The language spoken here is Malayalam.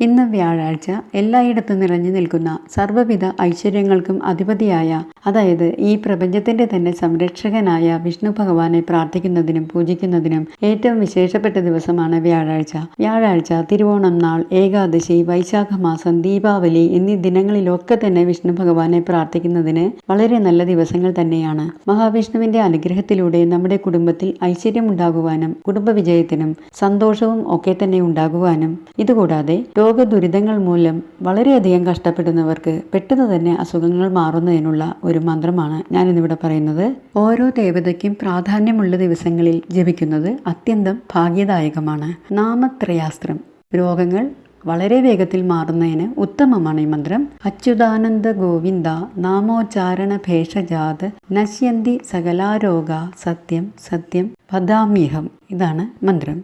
ഇന്ന് വ്യാഴാഴ്ച എല്ലായിടത്തും നിറഞ്ഞു നിൽക്കുന്ന സർവ്വവിധ ഐശ്വര്യങ്ങൾക്കും അധിപതിയായ, അതായത് ഈ പ്രപഞ്ചത്തിന്റെ തന്നെ സംരക്ഷകനായ വിഷ്ണു ഭഗവാനെ പ്രാർത്ഥിക്കുന്നതിനും പൂജിക്കുന്നതിനും ഏറ്റവും വിശേഷപ്പെട്ട ദിവസമാണ് വ്യാഴാഴ്ച. വ്യാഴാഴ്ച, തിരുവോണം നാൾ, ഏകാദശി, വൈശാഖ മാസം, ദീപാവലി എന്നീ ദിനങ്ങളിലൊക്കെ തന്നെ വിഷ്ണു ഭഗവാനെ പ്രാർത്ഥിക്കുന്നതിന് വളരെ നല്ല ദിവസങ്ങൾ തന്നെയാണ്. മഹാവിഷ്ണുവിന്റെ അനുഗ്രഹത്തിലൂടെ നമ്മുടെ കുടുംബത്തിൽ ഐശ്വര്യമുണ്ടാകുവാനും കുടുംബവിജയത്തിനും സന്തോഷവും ഒക്കെ തന്നെ ഉണ്ടാകുവാനും, ഇതുകൂടാതെ രോഗദുരിതങ്ങൾ മൂലം വളരെയധികം കഷ്ടപ്പെടുന്നവർക്ക് പെട്ടെന്ന് തന്നെ അസുഖങ്ങൾ മാറുന്നതിനുള്ള ഒരു മന്ത്രമാണ് ഞാനിന്നിവിടെ പറയുന്നത്. ഓരോ ദേവതയ്ക്കും പ്രാധാന്യമുള്ള ദിവസങ്ങളിൽ ജപിക്കുന്നത് അത്യന്തം ഭാഗ്യദായകമാണ്. നാമത്രയാസ്ത്രം. രോഗങ്ങൾ വളരെ വേഗത്തിൽ മാറുന്നതിന് ഉത്തമമാണ് ഈ മന്ത്രം. അച്യുതാനന്ദ ഗോവിന്ദ നാമോച്ചാരണ ഭേഷജാത് നശ്യന്തി സകലാരോഗ സത്യം സത്യം വദാമ്യഹം. ഇതാണ് മന്ത്രം.